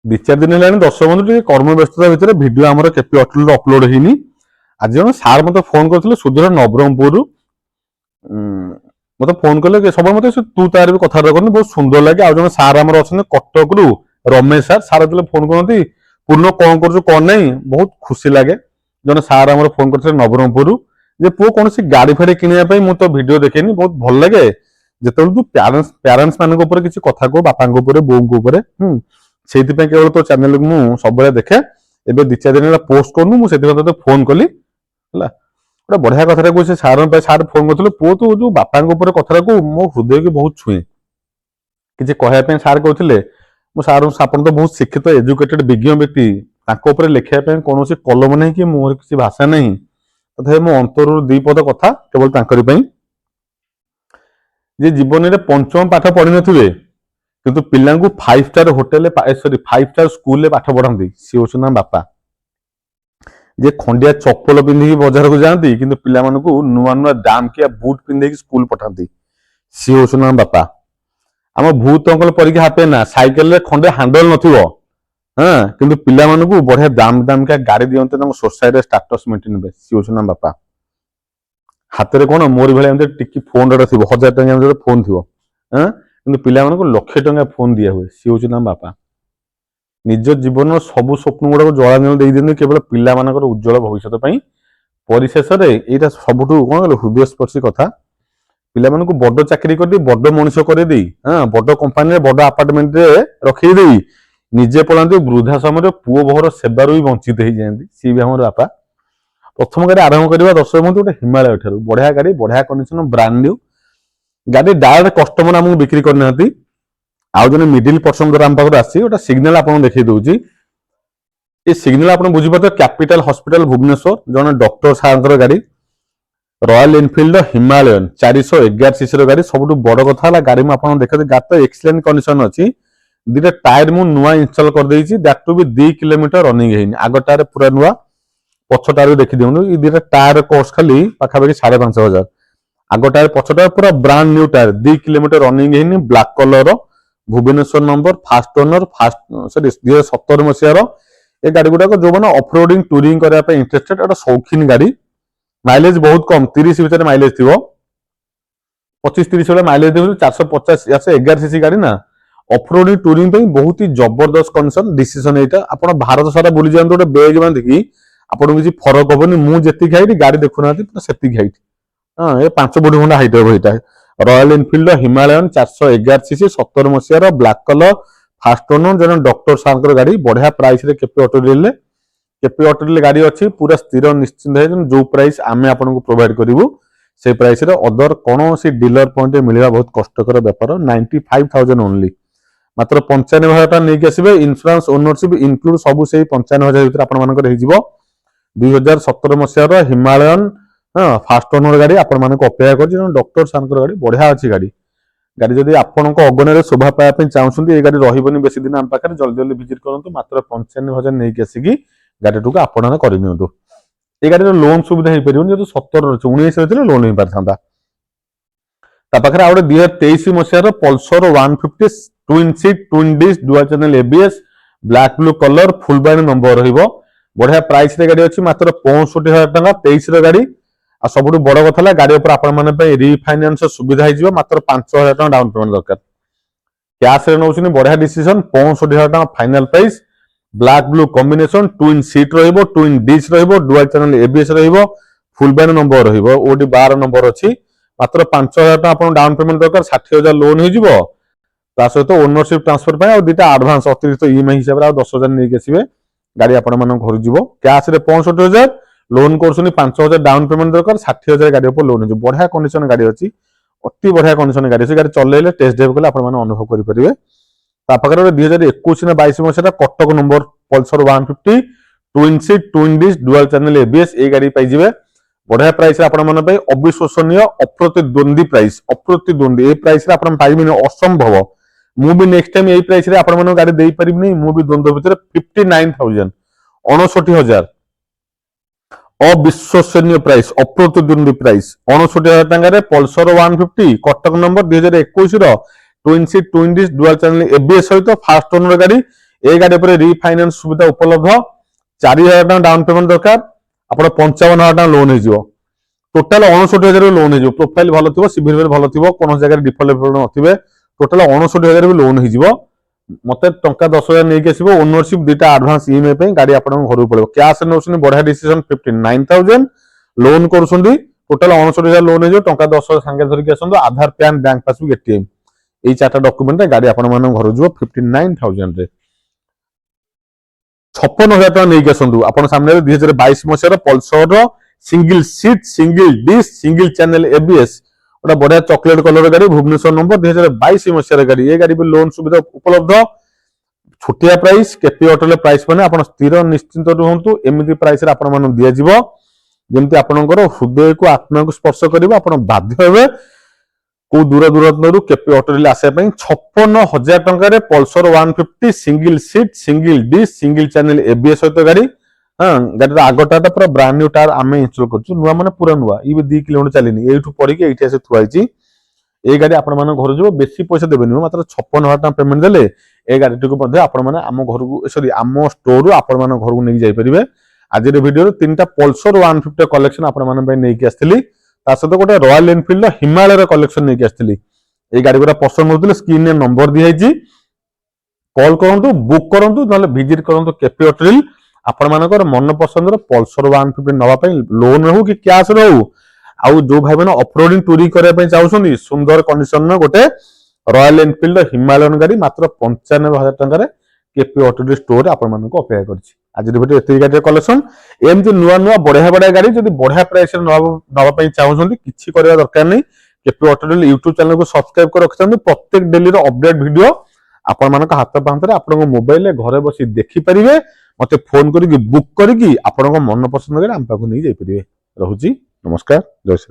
ଦି ଚାରି ଦିନ ହେଲାଣି ଦର୍ଶକ ବନ୍ଧୁ ଟିକେ କର୍ମ ବ୍ୟସ୍ତତା ଭିତରେ ଭିଡିଓ ଆମର କେପି ଅଟଲରେ ଅପଲୋଡ ହେଇନି। ଆଜି ଜଣେ ସାର୍ ମତେ ଫୋନ କରିଥିଲେ ସୁଦୂର ନବରଙ୍ଗପୁରରୁ। ମତେ ଫୋନ କଲେ ସବୁବେଳେ ମତେ ତୁ ତାର ବି କଥାବାର୍ତ୍ତା କରନ୍ତି, ବହୁତ ସୁନ୍ଦର ଲାଗେ। ଆଉ ଜଣେ ସାର୍ ଆମର ଅଛନ୍ତି କଟକରୁ, ରମେଶ ସାର୍। ସାର୍ ଯେତେବେଳେ ଫୋନ କରନ୍ତି ପୂର୍ଣ୍ଣ କଣ କରୁଛୁ କଣ ନାହିଁ, ବହୁତ ଖୁସି ଲାଗେ। ଜଣେ ସାର୍ ଆମର ଫୋନ କରିଥିଲେ ନବରଙ୍ଗପୁରରୁ ଯେ ପୁଅ କୌଣସି ଗାଡି ଫାଡି କିଣିବା ପାଇଁ ମୁଁ ତ ଭିଡିଓ ଦେଖେନି, ବହୁତ ଭଲ ଲାଗେ ଯେତେବେଳେ ତୁ ପ୍ୟାରେଣ୍ଟସ ମାନଙ୍କ ଉପରେ କିଛି କଥା କହୁ, ବାପାଙ୍କ ଉପରେ ବୋଉଙ୍କ ଉପରେ। ସେଇଥିପାଇଁ କେବଳ ତୋ ଚ୍ୟାନେଲକୁ ମୁଁ ସବୁବେଳେ ଦେଖେ। ଏବେ ଦି ଚାରି ଦିନ ହେଲା ପୋଷ୍ଟ କରୁନୁ, ମୁଁ ସେଥିପାଇଁ ତୋତେ ଫୋନ କଲି ହେଲା। ଗୋଟେ ବଢିଆ କଥାଟା କହୁଛି ସାର୍ ପାଇଁ। ସାର୍ ଫୋନ କରିଥିଲେ, ପୁଅ ତୁ ଯୋଉ ବାପାଙ୍କ ଉପରେ କଥାଟାକୁ ମୋ ହୃଦୟକୁ ବହୁତ ଛୁଏଁ। କିଛି କହିବା ପାଇଁ ସାର୍ କହୁଥିଲେ। ମୁଁ ସାର୍ ଆପଣ ତ ବହୁତ ଶିକ୍ଷିତ ଏଜୁକେଟେଡ ବିଜ୍ଞ ବ୍ୟକ୍ତି, ତାଙ୍କ ଉପରେ ଲେଖିବା ପାଇଁ କୌଣସି କଲମ ନାହିଁ କି ମୋର କିଛି ଭାଷା ନାହିଁ। ତଥାପି ମୋ ଅନ୍ତରରୁ ଦି ପଦ କଥା କେବଳ ତାଙ୍କରି ପାଇଁ। ଯେ ଜୀବନରେ ପଞ୍ଚମ ପାଠ ପଢିନଥିବେ କିନ୍ତୁ ପିଲାଙ୍କୁ 5 ଷ୍ଟାର ହୋଟେଲ 5 ଷ୍ଟାର ସ୍କୁଲରେ ପାଠ ପଢାନ୍ତି, ସିଏ ହଉଛନ୍ତି ଆମ ବାପା। ଯେ ଖଣ୍ଡିଆ ଚପଲ ପିନ୍ଧିକି ବଜାରକୁ ଯାଆନ୍ତି କିନ୍ତୁ ପିଲାମାନଙ୍କୁ ନୂଆ ନୂଆ ଦାମକିଆ ବୁଟ ପିନ୍ଧେଇକି ସ୍କୁଲ ପଠାନ୍ତି, ସିଏ ହଉଛନ୍ତି ଆମ ବାପା। ଆମ ଭୂତ ଅଙ୍କଲ ପରୀକ୍ଷା ହାପେ ନା ସାଇକେଲରେ ଖଣ୍ଡେ ହାଣ୍ଡେଲ ନଥିବ, କିନ୍ତୁ ପିଲାମାନଙ୍କୁ ବଢିଆ ଦାମିକା ଗାଡି ଦିଅନ୍ତି, ତାଙ୍କ ସୋସାଇଟିରେ ଷ୍ଟାଟସ ମେଣ୍ଟେନ ହେବେ, ସିଏ ହଉଛନ୍ତି ଆମ ବାପା। ହାତରେ କଣ ମୋରି ଭଳିଆ ଏମିତି ଟିକେ ଫୋନ ଟା ଥିବ, 1000 ଟଙ୍କା ଫୋନ ଥିବ, କିନ୍ତୁ ପିଲାମାନଙ୍କୁ 1,00,000 ଟଙ୍କା ଫୋନ ଦିଆ ହୁଏ, ସିଏ ହଉଛନ୍ତି ଆମ ବାପା। ନିଜ ଜୀବନର ସବୁ ସ୍ୱପ୍ନ ଗୁଡାକୁ ଜଳାଞ୍ଜଳି ଦେଇଦିଅନ୍ତି କେବଳ ପିଲାମାନଙ୍କର ଉଜ୍ଜଳ ଭବିଷ୍ୟତ ପାଇଁ। ପରିଶେଷରେ ଏଇଟା ସବୁଠୁ କଣ କହିଲ ହୃଦୟସ୍ପର୍ଶୀ କଥା, ପିଲାମାନଙ୍କୁ ବଡ ଚାକିରି କରିଦେଇ ବଡ ମଣିଷ କରିଦେଇ, ବଡ କମ୍ପାନୀରେ ବଡ ଆପାର୍ଟମେଣ୍ଟରେ ରଖେଇଦେଇ ନିଜେ ପଳାନ୍ତି ବୃଦ୍ଧା ସମୟରେ ପୁଅ ବୋହର ସେବାରୁ ବି ବଞ୍ଚିତ ହେଇଯାଆନ୍ତି, ସିଏ ବି ଆମର ବାପା। ପ୍ରଥମ ଗାଡି ଆରମ୍ଭ କରିବା ଦର୍ଶକ ବନ୍ଧୁ ଗୋଟେ ହିମାଳୟ ଠାରୁ। ବଢିଆ ଗାଡି, ବଢିଆ କଣ୍ଡିସନ, ବ୍ରାଣ୍ଡ ନ୍ୟୁ ଗାଡି। ଡାଇରେକ୍ଟ କଷ୍ଟମର ଆମକୁ ବିକ୍ରି କରିନାହାନ୍ତି, ଆଉ ଜଣେ ମିଡିଲ ପର୍ସନ ଦ୍ୱାରା ଆମ ପାଖରୁ ଆସିଛି। ଗୋଟେ ସିଗ୍ନାଲ ଆପଣଙ୍କୁ ଦେଖେଇ ଦଉଛି। ଏ ସିଗ୍ନାଲ ଆପଣ ବୁଝିପାରୁଥିବେ, କ୍ୟାପିଟାଲ ହସ୍ପିଟାଲ ଭୁବନେଶ୍ୱର, ଜଣେ ଡକ୍ଟର ସାରଙ୍କର ଗାଡି। ରୟାଲ ଏନଫିଲ୍ଡ ହିମାଳୟନ 411 ସିସିର ଗାଡି। ସବୁଠୁ ବଡ କଥା ହେଲା ଗାଡି ମୁଁ ଆପଣଙ୍କୁ ଦେଖେଇଦେବି, ଗାଡି ତ ଏକ୍ସଲେଣ୍ଟ କଣ୍ଡିସନ ଅଛି। ଦିଟା ଟାୟାର ମୁଁ ନୂଆ ଇନଷ୍ଟଲ କରିଦେଇଛି, that to be 2 kilometre running ହେଇନି। ଆଗ ଟାୟାର ପୁରା ନୂଆ, ପଛ ଟାୟାର ଦେଖି ଦିଅନ୍ତୁ। ଏଇ ଦିଟା ଟାୟାର କୋର୍ସ ଖାଲି ପାଖାପାଖି 5,500। ଆଗ ଟାୟାର ପଛ ଟାୟାର ପୁରା brand new tyre, 2 kilometre running ହେଇନି, black colour, Bhubaneswar number, first owner, 2017 ମସିହାର। ଏ ଗାଡି ଗୁଡାକ ଯୋଉମାନେ ଅଫରୋଡିଂ ଟୁରିଂ କରିବା ପାଇଁ ଇଣ୍ଟରେଷ୍ଟେଡ, ଗୋଟେ ସୌଖିନ ଗାଡି। ମାଇଲେଜ ବହୁତ କମ, 30 ଭିତରେ ମାଇଲେଜ ଥିବ, 25-30 ଭଳିଆ ମାଇଲେଜ ଦେଉଛି। 411 ସିସି ଗାଡି ନା, ଅଫରୋଡିଂ ଟୁରିଂ ପାଇଁ ବହୁତ ହି ଜବରଦସ୍ତ କଣ୍ଡିସନ। ଡିସିସନ ଏଇଟା, ଆପଣ ଭାରତ ସାରା ବୁଲି ଯାଆନ୍ତୁ ଗୋଟେ ବେଗ ବାନ୍ଧିକି, ଆପଣଙ୍କୁ କିଛି ଫରକ ହବନି। ମୁଁ ଯେତିକି ହାଇଟ୍, ଗାଡି ଦେଖୁନାହାନ୍ତି ପୁରା ସେତିକି ହାଇଟ୍। ଏ 5 ଫୁଟ ଖଣ୍ଡେ ହାଇଟ୍ ହବ ଏଇଟା। ରୟାଲ ଏନଫିଲ୍ଡ ହିମାଳୟନ 411 ସିସି, 17 ମସିହାର, ବ୍ଲାକ୍ କଲର, ଫାଷ୍ଟ ଓନର, ଜଣେ ଡକ୍ଟର ସାରଙ୍କର ଗାଡି। ବଢିଆ ପ୍ରାଇସରେ କେପି ଅଟୋ ଗାଡି ଅଛି, ପୁରା ସ୍ଥିର ନିଶ୍ଚିନ୍ତ ହେଇଛି। ଯୋଉ ପ୍ରାଇସ ଆମେ ଆପଣଙ୍କୁ ପ୍ରୋଭାଇଡ କରିବୁ ସେଇ ପ୍ରାଇସରେ ଅଦର କୌଣସି ଡିଲର ପଏଣ୍ଟରେ ମିଳିବା ବହୁତ କଷ୍ଟକର ବ୍ୟାପାର। 95,000 ଓନ୍ଲି, ମାତ୍ର 95,000 ଟଙ୍କା ନେଇକି ଆସିବେ। ଇନ୍ସୁରାନ୍ସ ଓନରସିପ ଇନକ୍ଲୁଡ ସବୁ ସେଇ 95,000 ଭିତରେ ଆପଣମାନଙ୍କର ହେଇଯିବ। 2017 ମସିହାର ହିମାଳୟନ ଫାଷ୍ଟ ଓନର ଗାଡି ଆପଣମାନଙ୍କୁ ଅପେକ୍ଷା କରୁଛି, ଡକ୍ଟର ସାରଙ୍କର ଗାଡି। ବଢିଆ ଅଛି ଗାଡି। ଗାଡି ଯଦି ଆପଣଙ୍କ ଅଗନରେ ଶୋଭା ପାଇବା ପାଇଁ ଚାହୁଁଛନ୍ତି, ଏ ଗାଡି ରହିବନି ବେଶୀ ଦିନ ଆମ ପାଖରେ, ଜଲ୍ଦି ଜଲ୍ଦି ଭିଜିଟ କରନ୍ତୁ। ମାତ୍ର 95,000 ନେଇକି ଆସିକି ଗାଡିଟିକୁ ଆପଣ କରିନିଅନ୍ତୁ। ଏ ଗାଡିର ଲୋନ ସୁବିଧା ହେଇପାରିବନି, ଯେହେତୁ 17 ଅଛି, 19 ଥିଲେ ଲୋନ ହେଇପାରିଥାନ୍ତା। ତା ପାଖରେ ଆଉ ଗୋଟେ 2023 ମସିହାର Pulsar 150 twin seat, twin disc, dual channel ABS, black blue colour, full ବାଇଣ୍ଡ ନମ୍ବର ରହିବ। ବଢିଆ ପ୍ରାଇସରେ ଗାଡି ଅଛି, ମାତ୍ର 65,000 ଟଙ୍କା, 23ର ଗାଡି। ଆଉ ସବୁଠୁ ବଡ କଥା ହେଲା ଗାଡି ଉପରେ ଆପଣମାନଙ୍କ ପାଇଁ ରିଫାଇନାନ୍ସ ସୁବିଧା ହେଇଯିବ। ମାତ୍ର 5,000 ଟଙ୍କା ଡାଉନ ପେମେଣ୍ଟ ଦରକାର। କ୍ୟାସରେ ନେଉଛନ୍ତି, ବଢିଆ ଡିସିସନ। 65,000 ଟଙ୍କା final price. Black blue combination, twin seat ରହିବ, ଟୁଇନ୍ ଡିସ୍ ରହିବ, ଡୁଆଲ ଚ୍ୟାନେଲ ଏବିଏସ୍ ରହିବ, ଫୁଲ ବାଇଣ୍ଡ ନମ୍ବର ରହିବ, ଓଡି 12 ନମ୍ବର ଅଛି। ମାତ୍ର 5,000 ଟଙ୍କା ଆପଣଙ୍କୁ ଡାଉନ ପେମେଣ୍ଟ ଦରକାର, 60,000 ଲୋନ ହେଇଯିବ। ତା ସହିତ ଓନରସିପ ଟ୍ରାନ୍ସଫର ପାଇଁ ଆଉ ଦିଟା ଆଡଭାନ୍ସ ଅତିରିକ୍ତ ଇଏମଆଇ ହିସାବରେ ଆଉ 10,000 ନେଇକି ଆସିବେ, ଗାଡି ଆପଣମାନଙ୍କ ଘରକୁ ଯିବ। କ୍ୟାସରେ 65,000, ଲୋନ କରୁଛନ୍ତି 5,000 ଡାଉନ ପେମେଣ୍ଟ ଦରକାର, 60,000 ଗାଡି ଉପରେ ଲୋନ ହେଇଯିବ। ବଢିଆ କଣ୍ଡିସନ ଗାଡି ଅଛି, ଅତି ବଢିଆ କଣ୍ଡିସନ ଗାଡି ଅଛି। ଗାଡି ଚଲେଇଲେ ଟେଷ୍ଟ ଡ୍ରାଇଭ କଲେ ଆପଣମାନେ ଅନୁଭବ କରିପାରିବେ। ତା ପାଖରେ ଗୋଟେ 2021 ନା 22 ମସିହାର Cuttack number Pulsar 150 twin seat, twin disc, dual channel ABS, ଏଇ ଗାଡି ପାଇଯିବେ। ବଢିଆ ପ୍ରାଇସରେ ଆପଣମାନଙ୍କ ପାଇଁ ଅବିଶ୍ୱସନୀୟ ଅପ୍ରତିଦ୍ୱନ୍ଦୀ ପ୍ରାଇସ, ଅପ୍ରତିଦ୍ୱନ୍ଦୀ। ଏଇ ପ୍ରାଇସରେ ଆପଣ ପାଇବେନି, ଅସମ୍ଭବ। ମୁଁ ବି ନେକ୍ସଟ ଟାଇମ ଏଇ ପ୍ରାଇସରେ ଆପଣମାନଙ୍କୁ ଗାଡି ଦେଇପାରିବିନି। ମୁଁ ବି ଦ୍ୱନ୍ଦ୍ୱ ଭିତରେ 59,000, 69,000 ଅବିଶ୍ୱସନୀୟ ପ୍ରାଇସ, ଅପ୍ରତିଦ୍ୱନ୍ଦୀ ପ୍ରାଇସ। 69,000 ଟଙ୍କାରେ ପଲସର 150 କଟକ ନମ୍ବର 2021ର twin seat, twin disc, dual channel ABS ସହିତ ଫାଷ୍ଟ ଓନର ଗାଡି। ए गाड़ी पर रिफाइनान्स सुविधा उपलब्ध 4000 टका डाउन पेमेंट दरकार आपण 55,000 टका लोन हो टोटाल 59,000 लोन हो प्रोफाइल भल थी सिविल भल थी कौन जगह डिफल्ट नथिबे टोटाल 59,000 लोन हो मत टंका 10,000 नहीं आसो ओनरशिप दुटा आडभांस ईएमआई गाड़ी आप घर पड़ो कैश नौ बढ़िया डिसीजन 59,000 लोन कर टोटाल 59,000 लोन हो टंका 10,000 सांगे धरिक आसतु आधार पैन बैंक पासबुक एटीएम ये 4टा डॉक्यूमेंट गाड़ी आप घर जीव 59,000 रे 56,000 टका नहीं आसतु आप सामने 2022 मसीहार Pulsar single seat single disc single channel ABS गोटा बढ़िया चॉकलेट कलर गाड़ी भुवनेश्वर नंबर 2022 मसीहार गाड़ी ये गाड़ी भी लोन सुविधा उपलब्ध छोटिया प्राइस केपी ऑटो प्राइस मैंने आप स्थिर निश्चिंत रुहतु एमती प्राइस दिज्व जमती आपंकर हृदय को आत्मा को स्पर्श करेगा आप बाध्य हे को दूर दूर केपी ऑटो आसापी 56,000 टकर Pulsar 150 single seat single disc single channel ABS सहित गाड़ी हाँ गाड़ी आगटा पूरा ब्रांड न्यू टायर आम इनस्टॉल कर नुआ मैंने पूरा नुआ ये 2 किलोमीटर चलनी ये पड़ी ये थुआई ये गाड़ी आप घर जो बेसी पैसा देवे मात्र 56,000 टका पेमेंट देले ये गाड़ी टी आम घर को सॉरी आम स्टोर आपण घर को नहीं जापरेंगे आज भिडियो 3टा पल्सर 150 कलेक्शन आपकी आसती सहित गोटे रॉयल एनफिल्ड हिमालय कलेक्शन नहीं आसती ये गाड़ी गुरा पसंद होते स्क्रीन नंबर दिखाई कॉल करूँ बुक करूँ ना विजिट करूँ केपी ऑटो आपण मानकर मन पसंद पल्सर 150 नापी लोन रो कि कैश रो आउ जो भाई मैंने ऑफरोडिंग टूरिंग करने चाहते सुंदर कंडीशन गोटे रॉयल एनफिल्ड हिमालयन गाड़ी मात्र 95,000 टकर केपी ऑटो स्टोर आप अपेक्षा कर आज भिडियो एत गाड़ी कलेक्शन एमती नुआ नुआ बढ़िया बढ़िया गाड़ी जब बढ़िया प्राइस नापी चाहते किसी करवा दरकार नहीं केपी ऑटो यूट्यूब चैनल को सब्सक्राइब कर रखिए प्रत्येक डेली अपडेट भिडियो आपण हाथ पांचरे आप मोबाइल घरे बस देखिपारे मत फोन करके बुक करके आपण मन पसंद आम पाक नहीं जापरेंगे रोची नमस्कार जय श्री